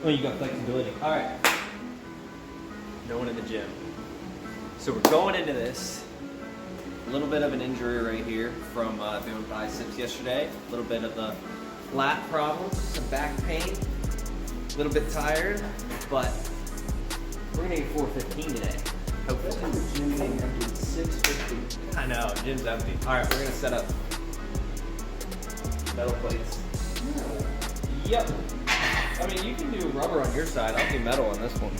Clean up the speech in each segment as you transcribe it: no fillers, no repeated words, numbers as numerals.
Oh, you got flexibility. All right. No one in the gym. So we're going into this. A little bit of an injury right here from doing biceps yesterday. A little bit of the lat problems, some back pain. A little bit tired, but we're gonna get 415 today. Hopefully. The gym being empty, 650. I know, gym's empty. All right, we're gonna set up metal plates. Yep. I mean, you can do rubber on your side. I'll do metal on this one.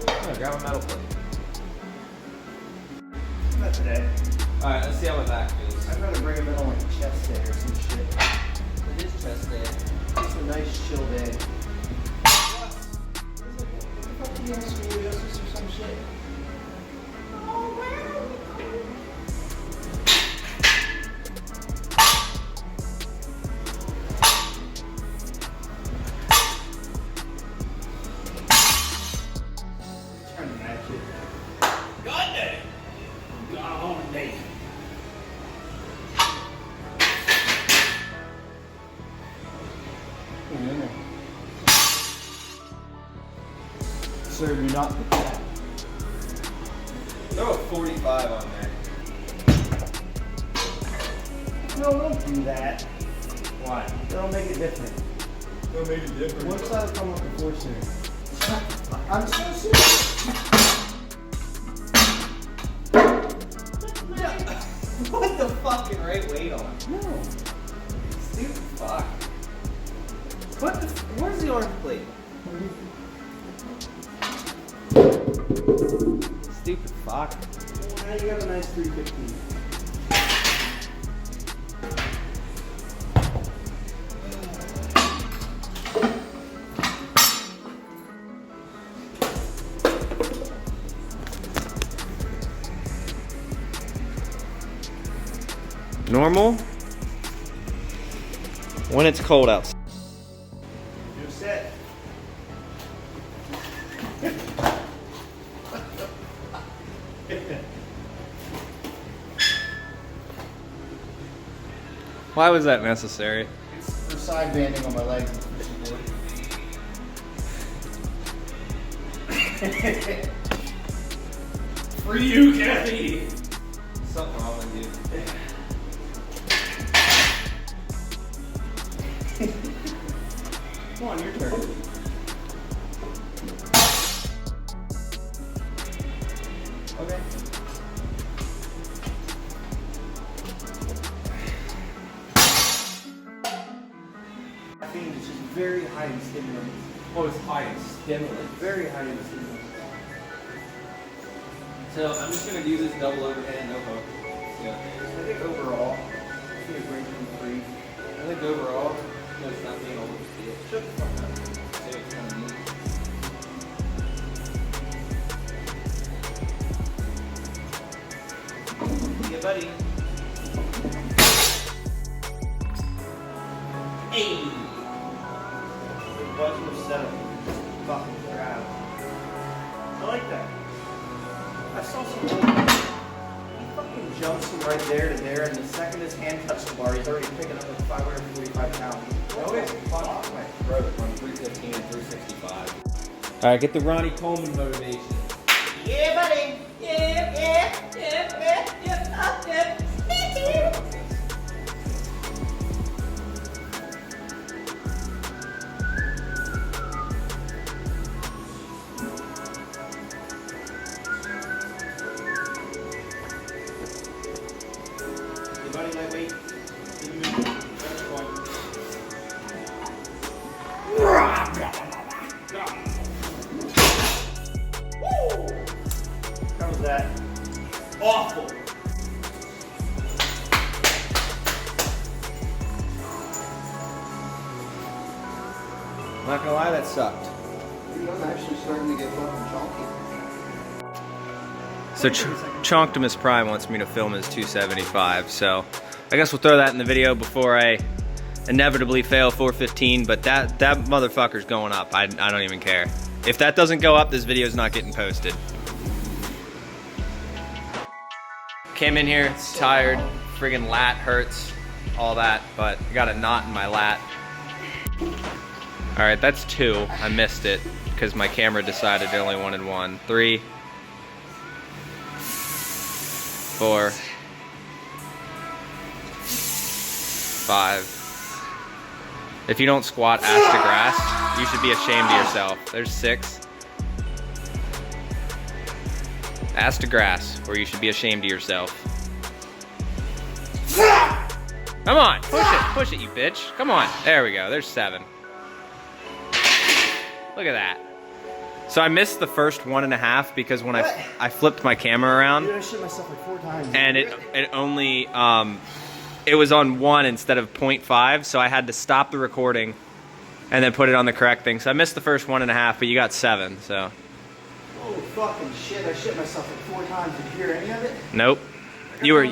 Oh, grab a metal plate. Not today. All right, let's see how my back feels. I'd rather bring them in on like a chest day or some shit. It is chest day. Just a nice chill day. What the fuck are you on scoliosis or some shit? Turning that shit. God day. God day. Sir, do not put that. Throw a 45 on there. No, don't do that. Why? That'll make it different. What made it different? What side will come up before sooner? I'm so serious. What the fucking right weight on? No. Stupid fuck. What the? Where's the orange plate? Stupid fuck. Now you got a nice 315. Normal when it's cold outside. You're set. Why was that necessary? It's for side banding on my legs. For you, Kathy. Something wrong with you. Come on, your turn. Okay. Caffeine is just very high in stimulants. Oh, it's high in stimulant. Very high in stimulants. So I'm just gonna do this double overhand no hook. Yeah. I think overall, I think it brings me free. I think overall, it's not being able to see it. Shut the fuck up. So it's kind of neat. Yeah, buddy. Hey! The button was set up. Fucking crap. I like that. I saw some old he fucking jumps from right there to there, and the second his hand touched the bar, he's already picking up like 545 pounds. Always fun off my throat on 315 and 365. Alright, get the Ronnie Coleman motivation. Yeah, buddy! Yeah. Buddy, lightweight. How was that? Awful. I'm not gonna lie, that sucked. Dude, I'm actually starting to get fucking chonky. So Chonctimus Prime wants me to film his 275, so I guess we'll throw that in the video before I inevitably fail 415, but that motherfucker's going up. I don't even care. If that doesn't go up, this video's not getting posted. Came in here, tired, friggin' lat hurts, all that, but I got a knot in my lat. All right, that's 2. I missed it because my camera decided it only wanted 1. 3, 4, 5. If you don't squat ass to grass, you should be ashamed of yourself. There's 6. Ass to grass, or you should be ashamed of yourself. Come on, push it, you bitch. Come on, there we go, there's 7. Look at that. So I missed the first 1.5 because when I flipped my camera around, Dude, I shit myself like 4 times. and it only, it was on 1 instead of 0.5, so I had to stop the recording and then put it on the correct thing. So I missed the first 1.5, but you got 7, so. Oh, fucking shit, I shit myself like 4 times. Did you hear any of it? Nope. You were,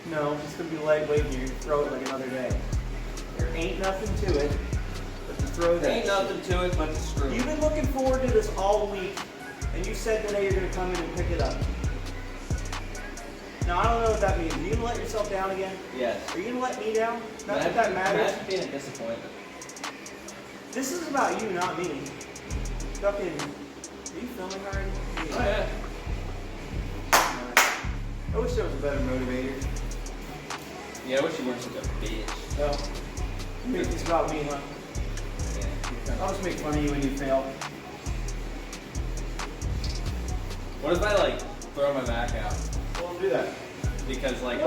No, it's gonna be lightweight and you throw it like another day. There ain't nothing to it, but to throw that. ain't nothing to it but to screw. You've been looking forward to this all week, and you said today you're gonna come in and pick it up. Now, I don't know what that means. Are you gonna let yourself down again? Yes. Are you gonna let me down? Not that that matters. Imagine being a disappointment. This is about you, not me. Fucking, are you filming already? Oh yeah. I wish there was a better motivator. Yeah, I wish you weren't such a bitch. Well, it's about me, huh? Yeah. I'll just make fun of you when you fail. What if I like throw my back out? Well, do that. Because like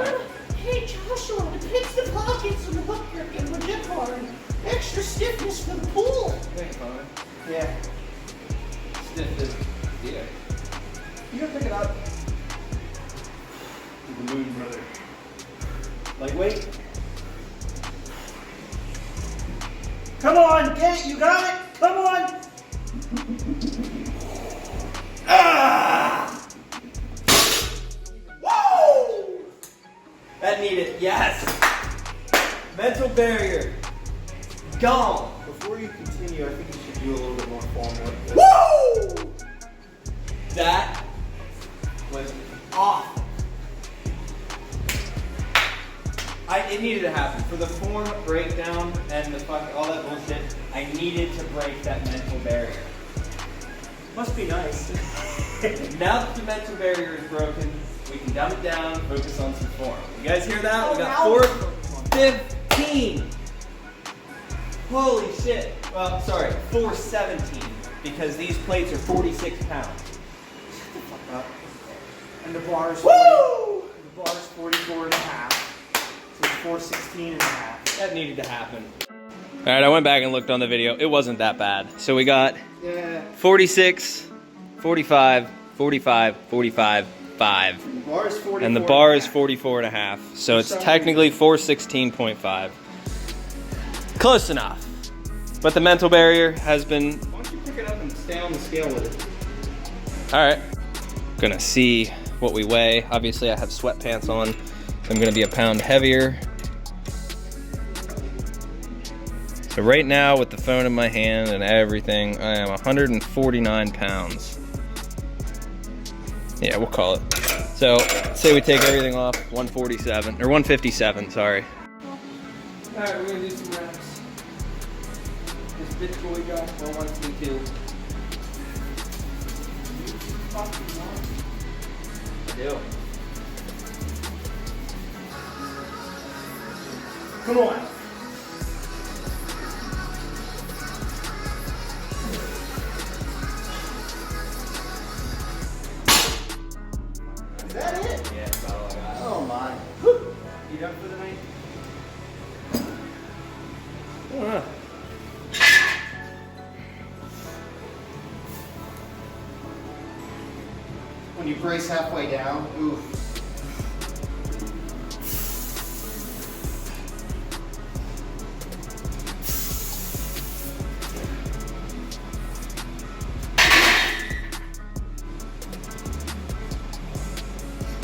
Hey Joshua, it fits the pockets of the hook grip and the dip hard. Extra stiffness for the pool. Thanks, Connor. Yeah. Stiff as deer. You gotta pick it up. The moon, brother. Lightweight. Come on, get it. You got it. Come on. Ah! Woo! That needed, yes! Mental barrier. Gone. Before you continue, I think you should do a little bit more form work. Woo! That was awful. It needed to happen. For the form breakdown and the all that bullshit, I needed to break that mental barrier. Must be nice. Now that the mental barrier is broken, we can dumb it down, focus on some form. You guys hear that? We got 415. Holy shit. Well, sorry, 417, because these plates are 46 pounds. Shut the fuck up. And the bar is Woo! The bar is 44 and a half. So it's 416 and a half. That needed to happen. All right, I went back and looked on the video. It wasn't that bad. So we got 46, 45, 45, 45, 5. The bar is 44. And the bar is 44 and a half. So it's technically 416.5. Close enough. But the mental barrier has been... Why don't you pick it up and stay on the scale with it? All right. Gonna see what we weigh. Obviously I have sweatpants on. So I'm gonna be a pound heavier. So right now with the phone in my hand and everything, I am 149 pounds. Yeah, we'll call it. So say we take everything off, 147, or 157, sorry. All right, we're gonna do some reps. This bitch boy got 132. I do. Come on. Is that it? Yeah, that's all I got. Oh my. Whew. You done for the night? When you brace halfway down, oof.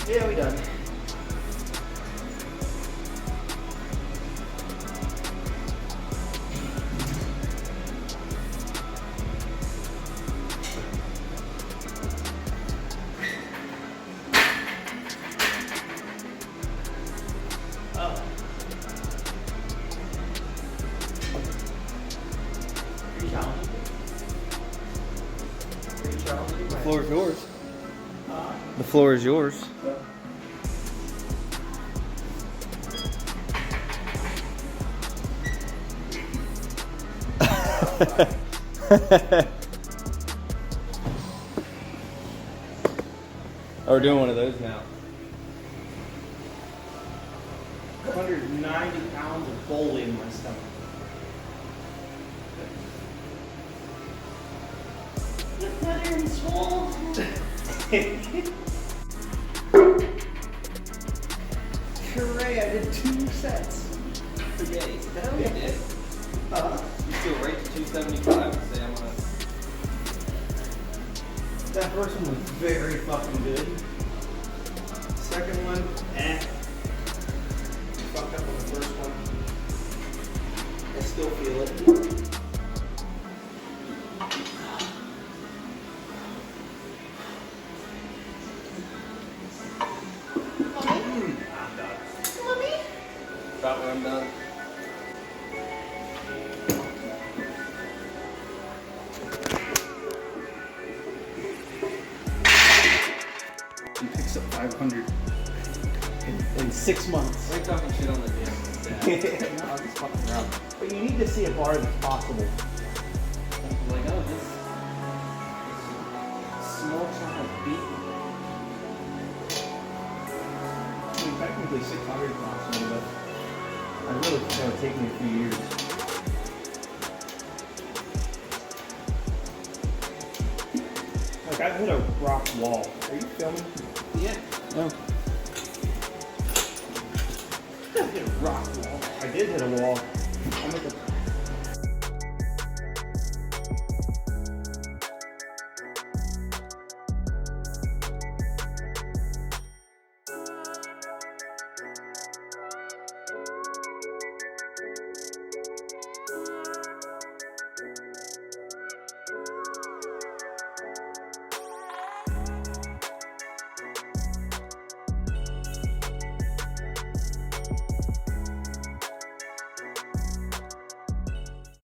Yeah, we done. floor is yours. The floor is yours. Oh, we're doing one of those now. 190 pounds of bully in my stomach. Get better in school. Hooray, I did 2 sets. Yay. Hell you did. You still rate to 275 and say I'm gonna. That first one was very fucking good. Second one, fucked up on the first one. I still feel it. Mommy? I'm done. Mommy? About where I'm done. He picks up 500 in 6 months. Why are you talking shit on the gym? No, I'm just fucking around. But you need to see a bar that's possible. Like, oh, this small child beat. I mean, technically 600 costs me, but I really think that would take me a few years. Like, I've hit a rock wall. Are you filming? Yeah. No. I hit a rock wall. I did hit a wall. I'm at the